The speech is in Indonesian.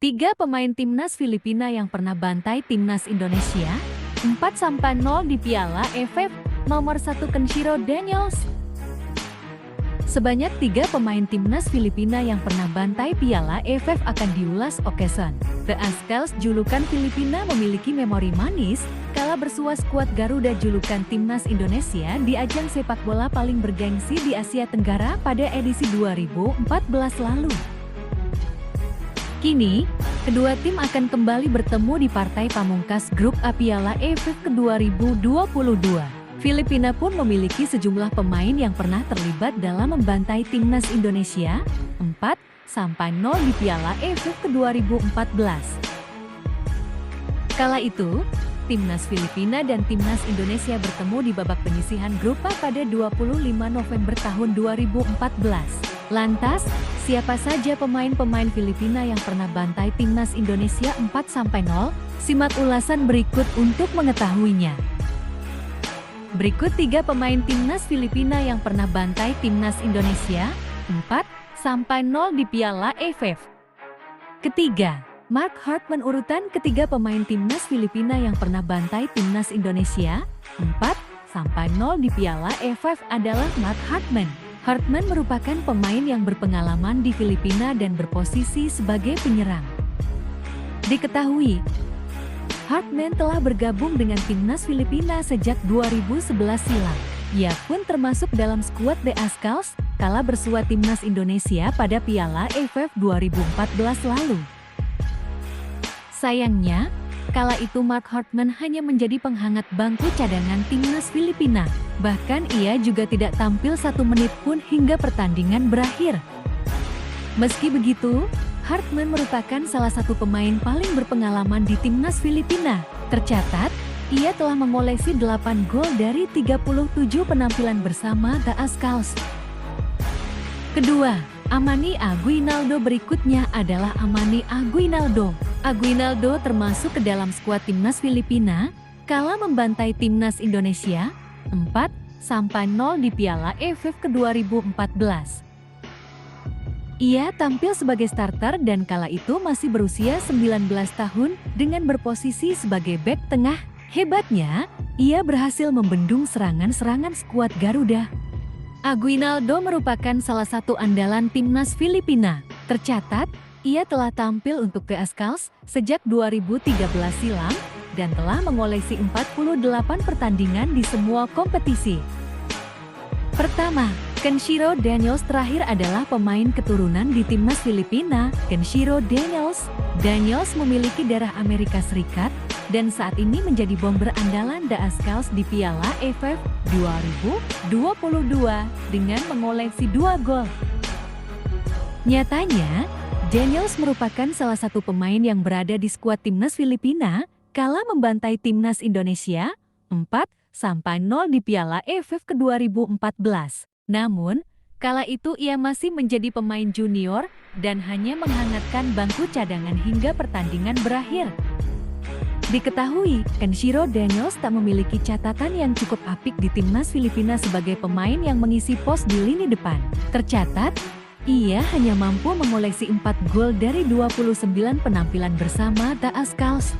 3 pemain timnas Filipina yang pernah bantai timnas Indonesia, 4-0 di Piala AFF, nomor 1 Kenshiro Daniels. Sebanyak 3 pemain timnas Filipina yang pernah bantai Piala AFF akan diulas Okeson. The Azkals julukan Filipina memiliki memori manis, kala bersua skuad Garuda julukan timnas Indonesia di ajang sepak bola paling bergengsi di Asia Tenggara pada edisi 2014 lalu. Kini, kedua tim akan kembali bertemu di partai pamungkas grup A Piala AFF ke-2022. Filipina pun memiliki sejumlah pemain yang pernah terlibat dalam membantai timnas Indonesia, 4-0 di Piala AFF ke-2014. Kala itu, timnas Filipina dan timnas Indonesia bertemu di babak penyisihan grup A pada 25 November tahun 2014. Lantas, siapa saja pemain-pemain Filipina yang pernah bantai timnas Indonesia 4-0? Simak ulasan berikut untuk mengetahuinya. Berikut 3 pemain timnas Filipina yang pernah bantai timnas Indonesia 4-0 di Piala AFF. Ketiga, Mark Hartman. Urutan ketiga pemain timnas Filipina yang pernah bantai timnas Indonesia 4-0 di Piala AFF adalah Mark Hartman. Hartman merupakan pemain yang berpengalaman di Filipina dan berposisi sebagai penyerang. Diketahui, Hartman telah bergabung dengan timnas Filipina sejak 2011 silam. Ia pun termasuk dalam skuad The Azkals kala bersua timnas Indonesia pada Piala AFF 2014 lalu. Sayangnya, kala itu Mark Hartman hanya menjadi penghangat bangku cadangan timnas Filipina. Bahkan ia juga tidak tampil 1 menit pun hingga pertandingan berakhir. Meski begitu, Hartman merupakan salah satu pemain paling berpengalaman di timnas Filipina. Tercatat, ia telah mengoleksi 8 gol dari 37 penampilan bersama The Azkals. Kedua, Amani Aguinaldo. Berikutnya adalah Amani Aguinaldo. Aguinaldo termasuk ke dalam skuad timnas Filipina kala membantai timnas Indonesia 4-0 di Piala AFF ke-2014. Ia tampil sebagai starter dan kala itu masih berusia 19 tahun dengan berposisi sebagai bek tengah. Hebatnya, ia berhasil membendung serangan-serangan skuad Garuda. Aguinaldo merupakan salah satu andalan timnas Filipina. Tercatat, ia telah tampil untuk The Azkals sejak 2013 silam dan telah mengoleksi 48 pertandingan di semua kompetisi. Pertama, Kenshiro Daniels. Terakhir adalah pemain keturunan di timnas Filipina, Kenshiro Daniels. Daniels memiliki darah Amerika Serikat dan saat ini menjadi bomber andalan The Azkals di Piala AFF 2022 dengan mengoleksi 2 gol. Nyatanya, Daniels merupakan salah satu pemain yang berada di skuad timnas Filipina kala membantai timnas Indonesia 4-0 di Piala AFF ke-2014. Namun, kala itu ia masih menjadi pemain junior dan hanya menghangatkan bangku cadangan hingga pertandingan berakhir. Diketahui, Kenshiro Daniels tak memiliki catatan yang cukup apik di timnas Filipina sebagai pemain yang mengisi pos di lini depan. Tercatat, ia hanya mampu mengoleksi 4 gol dari 29 penampilan bersama The Azkals.